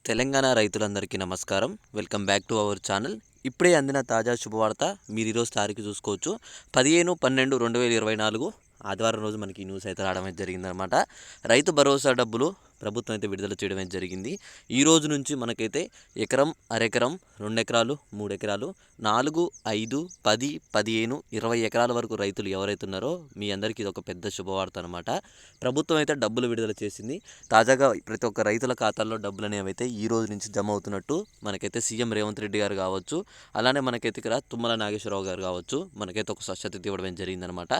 తెలంగాణ రైతులందరికీ నమస్కారం. Welcome back to our channel. ఇప్పుడే అందిన తాజా శుభవార్త. మీరు ఈరోజు తారీఖు చూసుకోవచ్చు. 15/12/2024 ఆదివారం రోజు మనకి ఈ న్యూస్ అయితే రావడం అయితే జరిగిందనమాట. రైతు భరోసా డబ్బులు ప్రభుత్వం అయితే విడుదల చేయడం అయితే జరిగింది. ఈ రోజు నుంచి మనకైతే ఎకరం, అరెకరం, 2 ఎకరాలు, 3 ఎకరాలు, 4, 5, 10, 15, 20 ఎకరాల వరకు రైతులు ఎవరైతే ఉన్నారో మీ అందరికీ ఇది ఒక పెద్ద శుభవార్త అనమాట. ప్రభుత్వం అయితే డబ్బులు విడుదల చేసింది. తాజాగా ప్రతి ఒక్క రైతుల ఖాతాల్లో డబ్బులు అనేవి అయితే ఈ రోజు నుంచి జమ అవుతున్నట్టు మనకైతే సీఎం రేవంత్ రెడ్డి గారు కావచ్చు, అలానే మనకైతే ఇక్కడ తుమ్మల నాగేశ్వరరావు గారు కావచ్చు, మనకైతే ఒక స్వచ్ఛత ఇవ్వడం జరిగిందనమాట.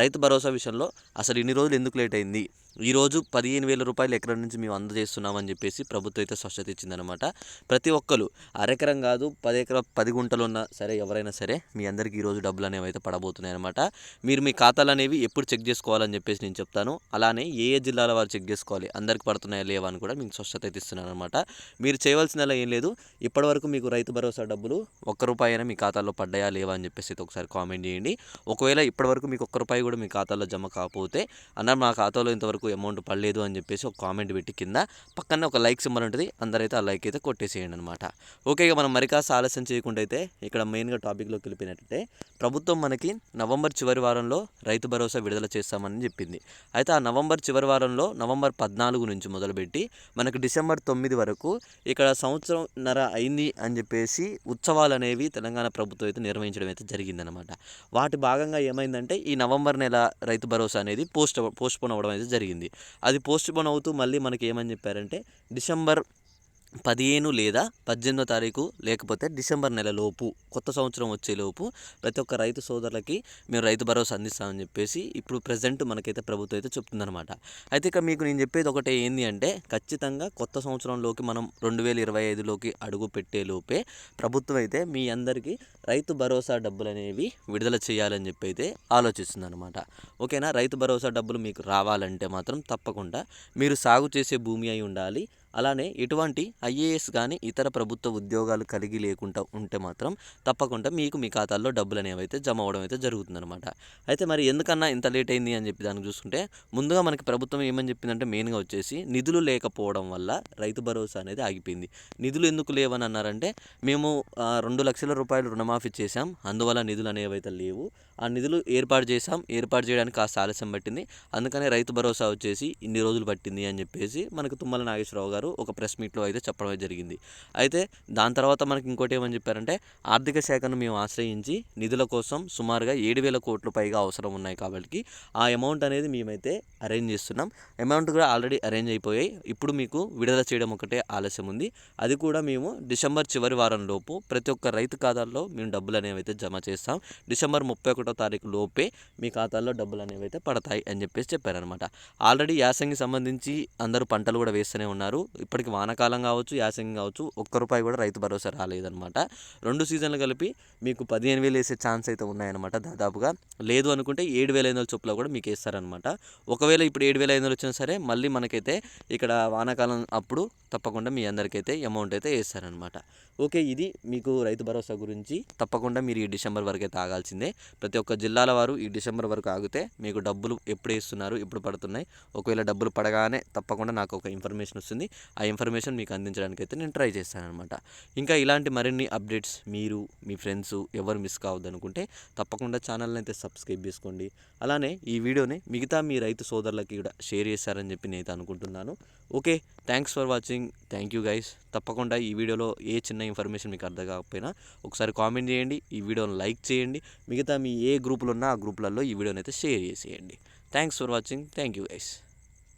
రైతు భరోసా విషయంలో అసలు ఇన్ని రోజులు ఎందుకు లేట్ అయింది, ఈరోజు 15,000 రూపాయలు ఎకరం నుంచి మేము అందజేస్తున్నామని చెప్పేసి ప్రభుత్వం అయితే స్వచ్ఛత ఇచ్చిందనమాట. ప్రతి ఒక్కరు అరెకరం కాదు 10 గుంటలు ఉన్నా సరే ఎవరైనా సరే మీ అందరికీ ఈరోజు డబ్బులు అనేవి అయితే పడబోతున్నాయి అనమాట. మీరు మీ ఖాతాలు అనేవి ఎప్పుడు చెక్ చేసుకోవాలని చెప్పేసి నేను చెప్తాను. అలానే ఏ జిల్లాల వారు చెక్ చేసుకోవాలి, అందరికి పడుతున్నాయా లేవా అని కూడా మీకు స్వచ్ఛత అయితే ఇస్తున్నాను అనమాట. మీరు చేయవలసినలా ఏం లేదు. ఇప్పటివరకు మీకు రైతు భరోసా డబ్బులు ₹1 అయినా మీ ఖాతాలో పడ్డాయా లేవా అని చెప్పేసి ఒకసారి కామెంట్ చేయండి. ఒకవేళ ఇప్పటివరకు మీకు ₹1 కూడా మీ ఖాతాలో జమ కాకపోతే అన్న మా ఖాతాలో ఇంతవరకు అమౌంట్ పడలేదు అని చెప్పేసి ఒక కామెంట్ పెట్టి కింద పక్కనే ఒక లైక్ సింబల్ ఉంటుంది, అందరైతే ఆ లైక్ అయితే కొట్టేసేయండి అనమాట. ఓకే, ఇక మనం మరికాస్త ఆలస్యం చేయకుండా అయితే ఇక్కడ మెయిన్గా టాపిక్లోకి వెళ్ళిపోయినట్టే ప్రభుత్వం మనకి నవంబర్ చివరి వారంలో రైతు భరోసా విడుదల చేస్తామని చెప్పింది. అయితే ఆ నవంబర్ చివరి వారంలో నవంబర్ 14 నుంచి మొదలుపెట్టి మనకు డిసెంబర్ 9 వరకు ఇక్కడ సంవత్సరంన్నర అయింది అని చెప్పేసి ఉత్సవాలు అనేవి తెలంగాణ ప్రభుత్వం అయితే నిర్వహించడం అయితే జరిగిందనమాట. వాటి భాగంగా ఏమైందంటే ఈ నవంబర్ నెల రైతు భరోసా అనేది పోస్ట్పోన్ అవ్వడం అయితే జరిగింది. అది పోస్ట్పోన్ అవుతూ మళ్ళీ మనకి ఏమని చెప్పారంటే డిసెంబర్ 15 లేదా 18వ తారీఖు లేకపోతే డిసెంబర్ నెలలోపు కొత్త సంవత్సరం వచ్చేలోపు ప్రతి ఒక్క రైతు సోదరులకి మేము రైతు భరోసా అందిస్తామని చెప్పేసి ఇప్పుడు ప్రజెంట్ మనకైతే ప్రభుత్వం అయితే చెప్తుందనమాట. అయితే ఇక మీకు నేను చెప్పేది ఒకటే ఏంది అంటే ఖచ్చితంగా కొత్త సంవత్సరంలోకి మనం 2025లోకి అడుగు పెట్టేలోపే ప్రభుత్వం అయితే మీ అందరికీ రైతు భరోసా డబ్బులు అనేవి విడుదల చేయాలని చెప్పి అయితే ఆలోచిస్తుందన్నమాట. ఓకేనా, రైతు భరోసా డబ్బులు మీకు రావాలంటే మాత్రం తప్పకుండా మీరు సాగు చేసే భూమి అయి ఉండాలి. అలానే ఎటువంటి ఐఏఎస్ కానీ ఇతర ప్రభుత్వ ఉద్యోగాలు కలిగి లేకుండా ఉంటే మాత్రం తప్పకుండా మీకు మీ ఖాతాల్లో డబ్బులు అనేవి అయితే జమ అవ్వడం అయితే జరుగుతుందన్నమాట. అయితే మరి ఎందుకన్నా ఇంత లేట్ అయింది అని చెప్పి దానికి చూసుకుంటే ముందుగా మనకి ప్రభుత్వం ఏమని చెప్పిందంటే మెయిన్గా వచ్చేసి నిధులు లేకపోవడం వల్ల రైతు భరోసా అనేది ఆగిపోయింది. నిధులు ఎందుకు లేవని అన్నారంటే మేము 2 లక్షల రూపాయలు రుణమాఫీ చేశాం, అందువల్ల నిధులు అనేవి అయితే లేవు. ఆ నిధులు ఏర్పాటు చేయడానికి కాస్త ఆలస్యం పట్టింది, అందుకనే రైతు భరోసా వచ్చేసి ఇన్ని రోజులు పట్టింది అని చెప్పేసి మనకు తుమ్మల నాగేశ్వరరావు గారు ఒక ప్రెస్ మీట్లో అయితే చెప్పడం జరిగింది. అయితే దాని తర్వాత మనకి ఇంకోటి ఏమని చెప్పారంటే ఆర్థిక శాఖను మేము ఆశ్రయించి నిధుల కోసం సుమారుగా 7,000 కోట్ల పైగా అవసరం ఉన్నాయి కాబట్టి ఆ అమౌంట్ అనేది మేమైతే అరేంజ్ చేస్తున్నాం. అమౌంట్ కూడా ఆల్రెడీ అరేంజ్ అయిపోయాయి. ఇప్పుడు మీకు విడుదల చేయడం ఒకటే ఆలస్యం ఉంది. అది కూడా మేము డిసెంబర్ చివరి వారం లోపు ప్రతి ఒక్క రైతు ఖాతాల్లో మేము డబ్బులు అనేవి అయితే జమ చేస్తాం. డిసెంబర్ 31వ తారీఖు లోపే మీ ఖాతాల్లో డబ్బులు అనేవి అయితే పడతాయి అని చెప్పేసి చెప్పారనమాట. ఆల్రెడీ యాసంగి సంబంధించి అందరూ పంటలు కూడా వేస్తూనే ఉన్నారు. ఇప్పటికి వానాకాలం కావచ్చు, యాసంగి కావచ్చు, ₹1 కూడా రైతు భరోసా రాలేదన్నమాట. 2 సీజన్లు కలిపి మీకు 15,000 వేసే ఛాన్స్ అయితే ఉన్నాయన్నమాట దాదాపుగా. లేదు అనుకుంటే 7,500 చొప్పున కూడా మీకు వేస్తారనమాట. ఒకవేళ ఇప్పుడు 7,500 వచ్చినా సరే మళ్ళీ మనకైతే ఇక్కడ వానాకాలం అప్పుడు తప్పకుండా మీ అందరికైతే అమౌంట్ అయితే వేస్తారనమాట. ఓకే, ఇది మీకు రైతు భరోసా గురించి. తప్పకుండా మీరు ఈ డిసెంబర్ వరకు అయితే ఆగాల్సిందే. ప్రతి ఒక్క జిల్లాల వారు ఈ డిసెంబర్ వరకు ఆగితే మీకు డబ్బులు ఎప్పుడు వేస్తున్నారు, ఎప్పుడు పడుతున్నాయి, ఒకవేళ డబ్బులు పడగానే తప్పకుండా నాకు ఒక ఇన్ఫర్మేషన్ వస్తుంది. ఆ ఇన్ఫర్మేషన్ మీకు అందించడానికి అయితే నేను ట్రై చేస్తానన్నమాట. ఇంకా ఇలాంటి మరిన్ని అప్డేట్స్ మీరు మీ ఫ్రెండ్స్ ఎవరు మిస్ కావద్దు అనుకుంటే తప్పకుండా ఛానల్ని అయితే సబ్స్క్రైబ్ చేసుకోండి. అలానే ఈ వీడియోని మిగతా మీ రైతు సోదరులకి కూడా షేర్ చేశారని చెప్పి నేను అనుకుంటున్నాను. Okay, thanks for watching. Thank you guys. తప్పకుండా ఈ వీడియోలో ఏ చిన్న ఇన్ఫర్మేషన్ మీకు అర్థం కాకపోయినా ఒకసారి కామెంట్ చేయండి, ఈ వీడియోని లైక్ చేయండి, మిగతా మీ ఏ గ్రూపులు ఉన్నా ఆ గ్రూపులలో ఈ వీడియోని అయితే షేర్ చేసేయండి. Thanks for watching. Thank you guys.